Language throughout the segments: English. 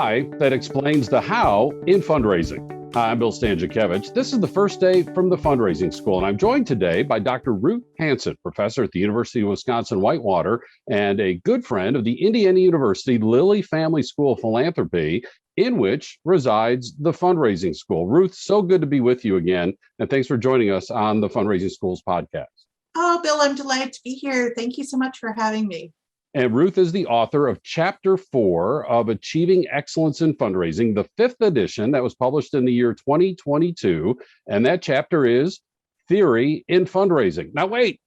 why that explains the how in fundraising. Hi, I'm Bill Stanczykiewicz. This is the first day from the Fundraising School, and I'm joined today by Dr. Ruth Hansen, professor at the University of Wisconsin-Whitewater and a good friend of the Indiana University Lilly Family School of Philanthropy, in which resides the Fundraising School. Ruth, so good to be with you again, and thanks for joining us on the Fundraising Schools podcast. Oh, Bill, I'm delighted to be here. Thank you so much for having me. And Ruth is the author of Chapter 4 of Achieving Excellence in Fundraising, the 5th edition that was published in the year 2022. And that chapter is Theory in Fundraising. Now, wait,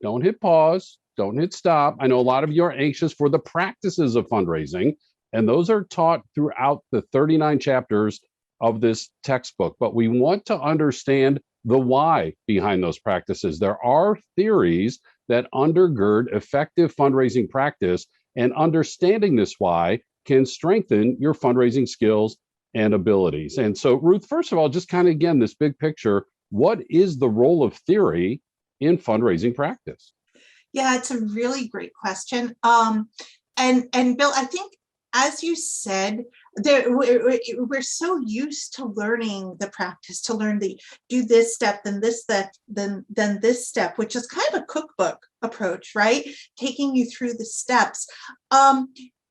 don't hit pause, don't hit stop. I know a lot of you are anxious for the practices of fundraising, and those are taught throughout the 39 chapters of this textbook. But we want to understand the why behind those practices. There are theories that undergird effective fundraising practice, and understanding this why can strengthen your fundraising skills and abilities. And so, Ruth, first of all, just kind of again, this big picture, what is the role of theory in fundraising practice? Yeah, it's a really great question. And Bill, I think, as you said, we're so used to learning the practice, to learn the do this step, then this step, then this step, which is kind of a cookbook approach, right? Taking you through the steps.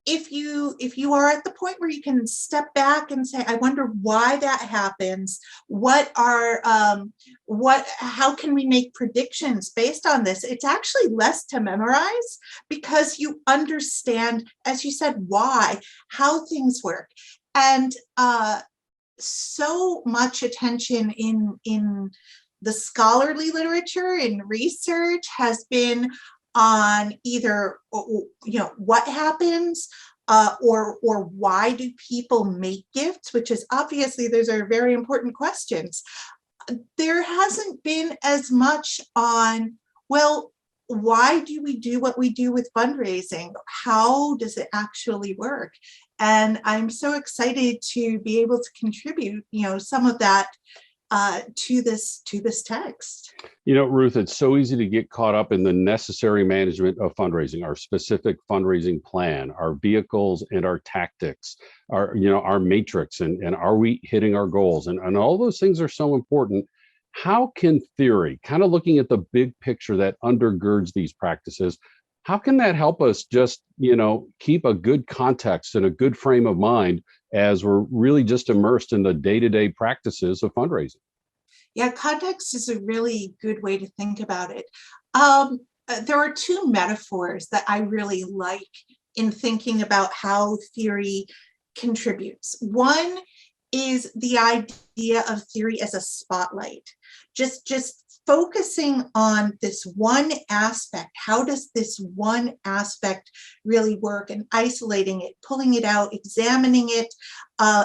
If you are at the point where you can step back and say, I wonder why that happens, how can we make predictions based on this? It's actually less to memorize because you understand, as you said, why, how things work. And so much attention in the scholarly literature, in research, has been on either what happens or why do people make gifts, which is obviously those are very important questions. There hasn't been as much on, well, why do we do what we do with fundraising? How does it actually work? And I'm so excited to be able to contribute, some of that to this text. Ruth, it's so easy to get caught up in the necessary management of fundraising, our specific fundraising plan, our vehicles and our tactics, our matrix, and are we hitting our goals? And all those things are so important. How can theory, kind of looking at the big picture that undergirds these practices, how can that help us just, keep a good context and a good frame of mind as we're really just immersed in the day-to-day practices of fundraising? Yeah, context is a really good way to think about it. There are two metaphors that I really like in thinking about how theory contributes. One is the idea of theory as a spotlight, just focusing on this one aspect. How does this one aspect really work, and isolating it, pulling it out, examining it,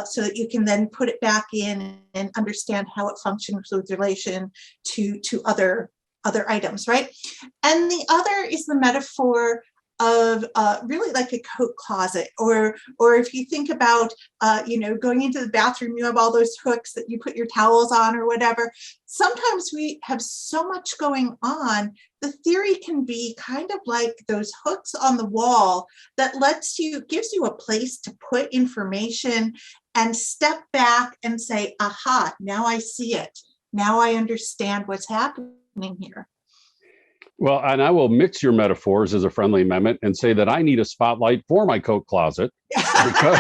so that you can then put it back in and understand how it functions with relation to other items, right? And the other is the metaphor of really like a coat closet, or if you think about going into the bathroom, you have all those hooks that you put your towels on or whatever. Sometimes we have so much going on. The theory can be kind of like those hooks on the wall that gives you a place to put information and step back and say, aha, now I see it. Now I understand what's happening here. Well, and I will mix your metaphors as a friendly amendment and say that I need a spotlight for my coat closet because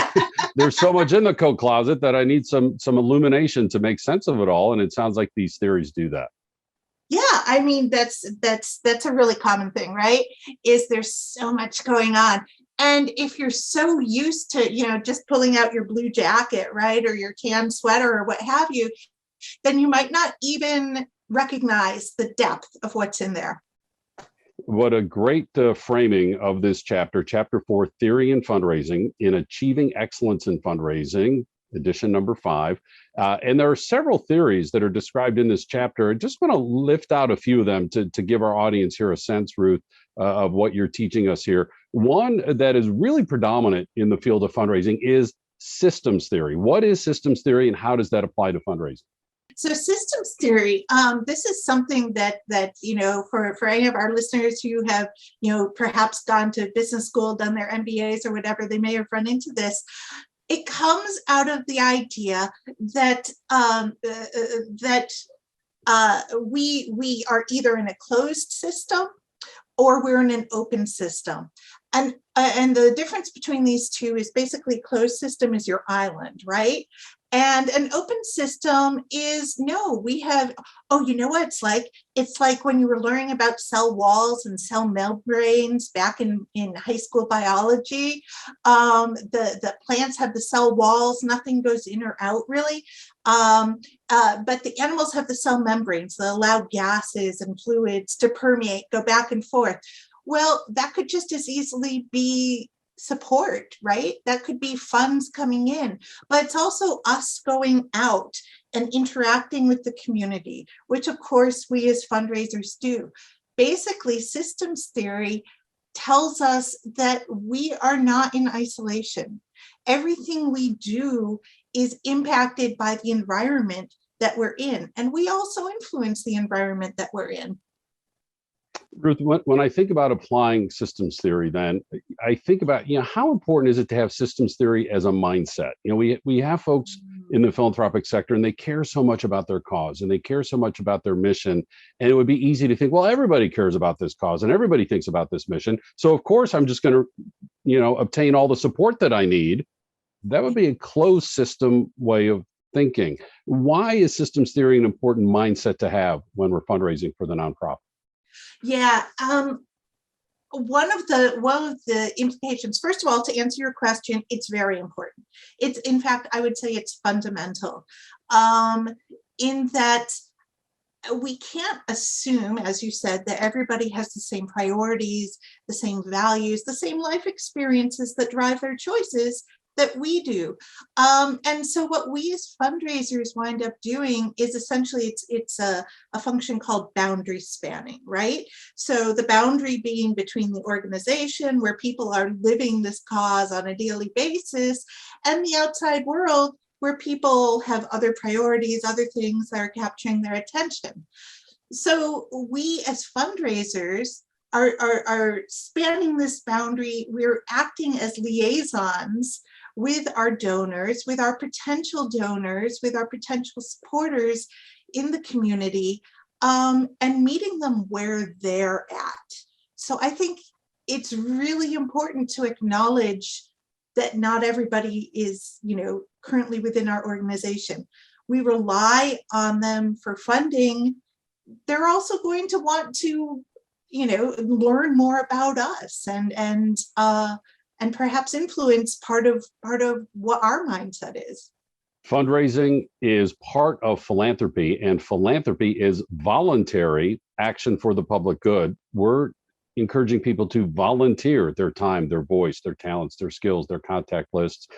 there's so much in the coat closet that I need some illumination to make sense of it all. And it sounds like these theories do that. Yeah, I mean, that's a really common thing, right? Is there's so much going on. And if you're so used to, just pulling out your blue jacket, right, or your tan sweater or what have you, then you might not even recognize the depth of what's in there. What a great framing of this chapter, Chapter 4, Theory in Fundraising in Achieving Excellence in Fundraising, edition number 5. And there are several theories that are described in this chapter. I just want to lift out a few of them to give our audience here a sense, Ruth, of what you're teaching us here. One that is really predominant in the field of fundraising is systems theory. What is systems theory and how does that apply to fundraising? So systems theory, this is something that for any of our listeners who have, perhaps gone to business school, done their MBAs or whatever, they may have run into this. It comes out of the idea that we are either in a closed system or we're in an open system. And the difference between these two is basically closed system is your island, right? And an open system is, no, we have, oh, you know what it's like? It's like when you were learning about cell walls and cell membranes back in high school biology. The plants have the cell walls, nothing goes in or out really. But the animals have the cell membranes that allow gases and fluids to permeate, go back and forth. Well, that could just as easily be support, right? That could be funds coming in, but it's also us going out and interacting with the community, which of course we as fundraisers do. Basically, systems theory tells us that we are not in isolation. Everything we do is impacted by the environment that we're in, and we also influence the environment that we're in. Ruth, when I think about applying systems theory, then I think about, how important is it to have systems theory as a mindset? We have folks in the philanthropic sector and they care so much about their cause and they care so much about their mission. And it would be easy to think, well, everybody cares about this cause and everybody thinks about this mission. So of course, I'm just going to, obtain all the support that I need. That would be a closed system way of thinking. Why is systems theory an important mindset to have when we're fundraising for the nonprofit? Yeah, one of the implications, first of all, to answer your question, it's very important. It's, in fact, I would say it's fundamental, in that we can't assume, as you said, that everybody has the same priorities, the same values, the same life experiences that drive their choices that we do. And so what we as fundraisers wind up doing is essentially it's a function called boundary spanning, right? So the boundary being between the organization where people are living this cause on a daily basis and the outside world where people have other priorities, other things that are capturing their attention. So we as fundraisers are spanning this boundary. We're acting as liaisons with our donors, with our potential donors, with our potential supporters in the community, and meeting them where they're at. So I think it's really important to acknowledge that not everybody is, currently within our organization. We rely on them for funding. They're also going to want to, learn more about us and perhaps influence part of what our mindset is. Fundraising is part of philanthropy, and philanthropy is voluntary action for the public good. We're encouraging people to volunteer their time, their voice, their talents, their skills, their contact lists,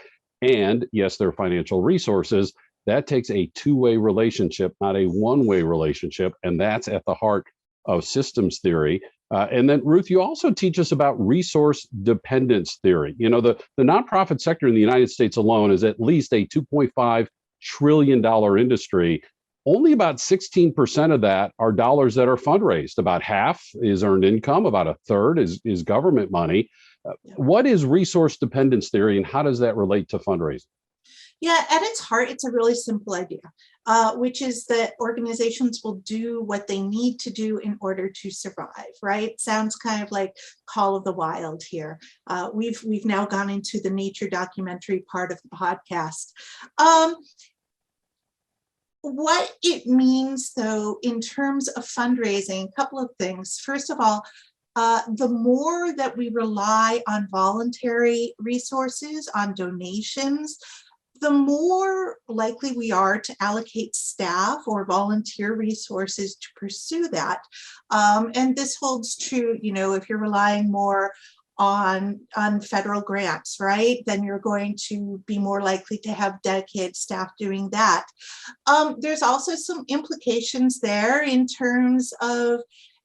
and yes, their financial resources. That takes a two-way relationship, not a one-way relationship, and that's at the heart of systems theory. And then, Ruth, you also teach us about resource dependence theory. The nonprofit sector in the United States alone is at least a $2.5 trillion industry. Only about 16% of that are dollars that are fundraised. About half is earned income. About a third is government money. What is resource dependence theory, and how does that relate to fundraising? Yeah, at its heart, it's a really simple idea, which is that organizations will do what they need to do in order to survive, right? Sounds kind of like Call of the Wild here. We've now gone into the nature documentary part of the podcast. What it means, though, in terms of fundraising, a couple of things. First of all, the more that we rely on voluntary resources, on donations, the more likely we are to allocate staff or volunteer resources to pursue that. And this holds true, if you're relying more on federal grants, right? Then you're going to be more likely to have dedicated staff doing that. There's also some implications there in terms of,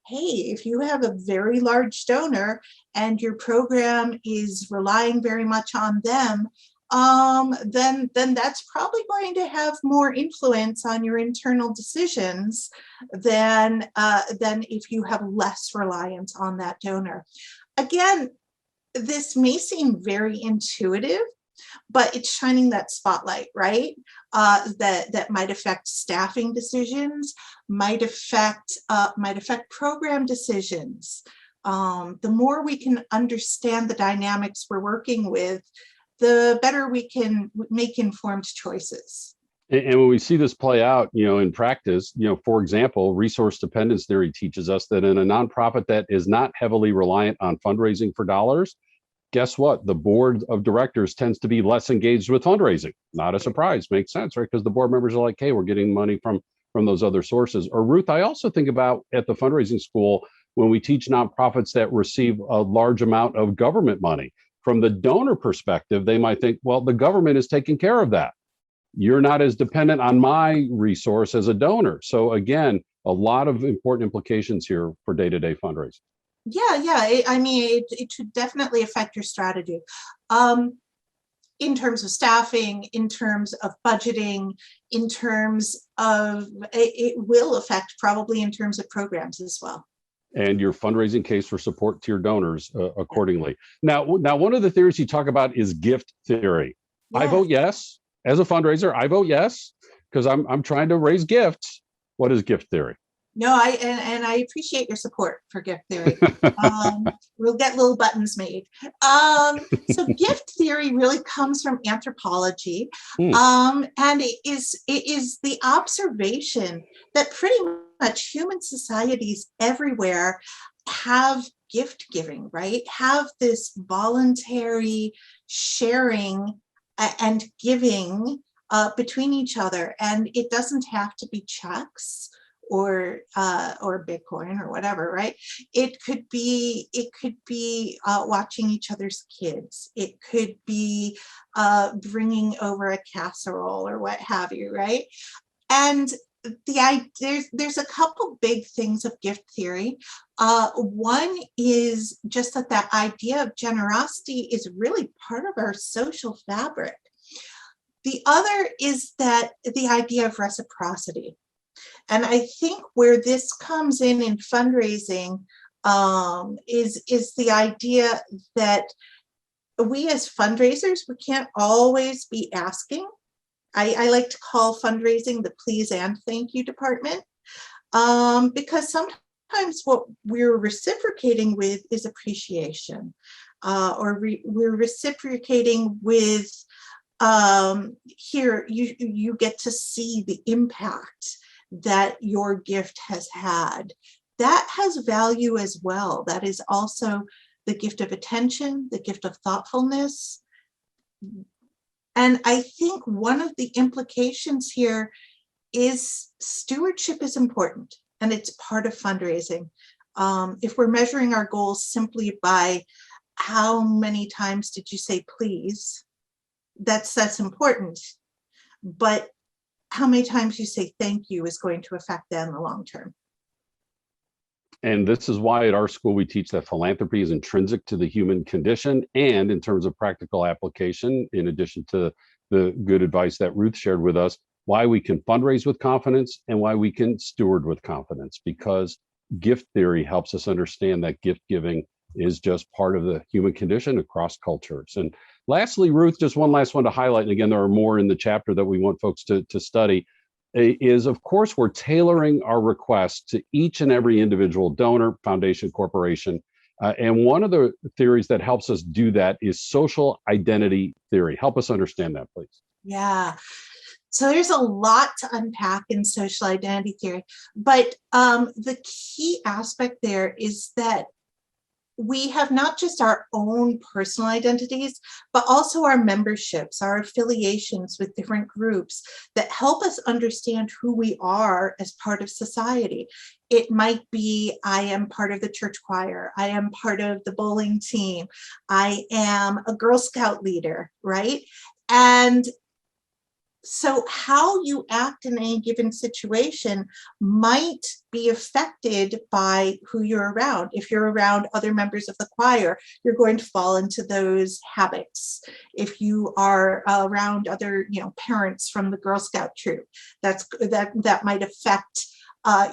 hey, if you have a very large donor and your program is relying very much on them, then that's probably going to have more influence on your internal decisions than if you have less reliance on that donor. Again, this may seem very intuitive, but it's shining that spotlight, right? That might affect staffing decisions, might affect program decisions. The more we can understand the dynamics we're working with, the better we can make informed choices. And when we see this play out, in practice, for example, resource dependence theory teaches us that in a nonprofit that is not heavily reliant on fundraising for dollars, guess what? The board of directors tends to be less engaged with fundraising. Not a surprise, makes sense, right? Because the board members are like, hey, we're getting money from those other sources. Or Ruth, I also think about at the fundraising school when we teach nonprofits that receive a large amount of government money. From the donor perspective, they might think, well, the government is taking care of that. You're not as dependent on my resource as a donor. So again, a lot of important implications here for day-to-day fundraising. Yeah. It should definitely affect your strategy. In terms of staffing, in terms of budgeting, in terms of, it will affect probably in terms of programs as well. And your fundraising case for support to your donors accordingly. Now, one of the theories you talk about is gift theory. Yes. I vote yes. As a fundraiser, I vote yes, because I'm trying to raise gifts. What is gift theory? No, I appreciate your support for gift theory. We'll get little buttons made. So gift theory really comes from anthropology, and it is the observation that pretty much human societies everywhere have gift giving, right? Have this voluntary sharing and giving between each other, and it doesn't have to be checks or Bitcoin or whatever, right? It could be watching each other's kids. It could be bringing over a casserole or what have you, right? And there's a couple big things of gift theory. One is just that idea of generosity is really part of our social fabric. The other is that the idea of reciprocity. And I think where this comes in fundraising is the idea that we as fundraisers, we can't always be asking. I like to call fundraising the please and thank you department, because sometimes what we're reciprocating with is appreciation, or we're reciprocating with here you get to see the impact that your gift has had. That has value as well. That is also the gift of attention, the gift of thoughtfulness. And I think one of the implications here is stewardship is important, and it's part of fundraising. If we're measuring our goals simply by how many times did you say please, that's important. But how many times you say thank you is going to affect that in the long term. And this is why at our school we teach that philanthropy is intrinsic to the human condition, and in terms of practical application, in addition to the good advice that Ruth shared with us, why we can fundraise with confidence and why we can steward with confidence, because gift theory helps us understand that gift giving is just part of the human condition across cultures. And lastly, Ruth, just one last one to highlight, and again, there are more in the chapter that we want folks to study, is of course, we're tailoring our requests to each and every individual donor, foundation, corporation. And one of the theories that helps us do that is social identity theory. Help us understand that, please. Yeah. So there's a lot to unpack in social identity theory, but the key aspect there is that we have not just our own personal identities, but also our memberships, our affiliations with different groups that help us understand who we are as part of society. It might be, I am part of the church choir, I am part of the bowling team, I am a Girl Scout leader, right? And so how you act in any given situation might be affected by who you're around. If you're around other members of the choir, you're going to fall into those habits. If you are around other, parents from the Girl Scout troop, that might affect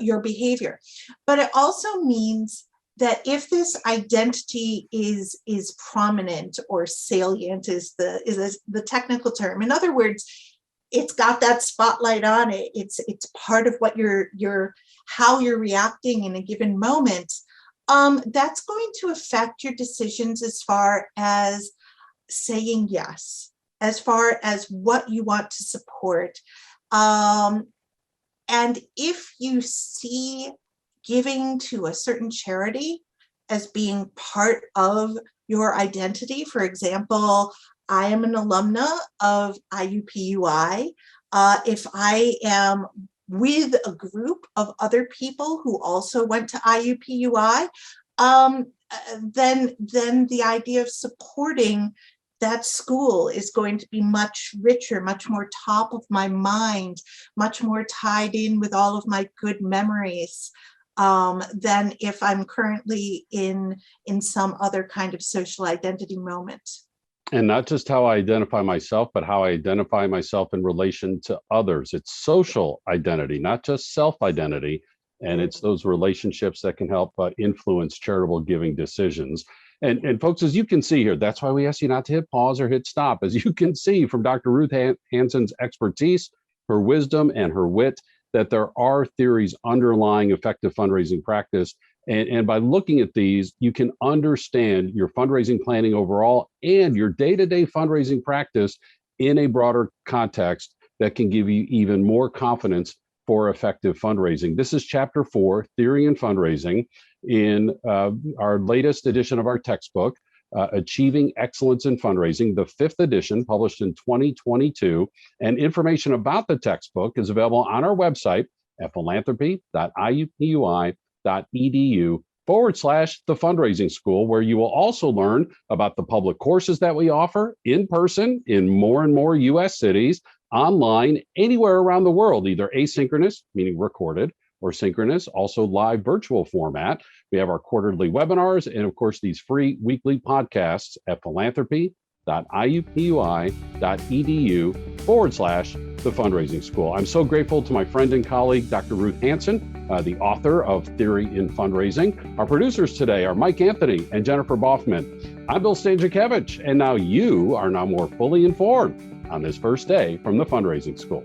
your behavior. But it also means that if this identity is prominent or salient is the technical term. In other words, it's got that spotlight on it. It's part of what how you're reacting in a given moment. That's going to affect your decisions as far as saying yes, as far as what you want to support. And if you see giving to a certain charity as being part of your identity, for example, I am an alumna of IUPUI. If I am with a group of other people who also went to IUPUI, then the idea of supporting that school is going to be much richer, much more top of my mind, much more tied in with all of my good memories than if I'm currently in some other kind of social identity moment. And not just how I identify myself, but how I identify myself in relation to others. It's social identity, not just self-identity. And it's those relationships that can help influence charitable giving decisions. And folks, as you can see here, that's why we ask you not to hit pause or hit stop. As you can see from Dr. Ruth Hansen's expertise, her wisdom, and her wit, that there are theories underlying effective fundraising practice. And by looking at these, you can understand your fundraising planning overall and your day-to-day fundraising practice in a broader context that can give you even more confidence for effective fundraising. This is Chapter 4, Theory in Fundraising, in our latest edition of our textbook, Achieving Excellence in Fundraising, the 5th edition, published in 2022. And information about the textbook is available on our website at philanthropy.iupui.edu/the fundraising school, where you will also learn about the public courses that we offer in person in more and more US cities, online, anywhere around the world, either asynchronous, meaning recorded, or synchronous, also live virtual format. We have our quarterly webinars and, of course, these free weekly podcasts at philanthropy.iupui.edu/the fundraising school. I'm so grateful to my friend and colleague, Dr. Ruth Hansen, the author of Theory in Fundraising. Our producers today are Mike Anthony and Jennifer Boffman. I'm Bill Stanczykiewicz, and now you are now more fully informed on this first day from the fundraising school.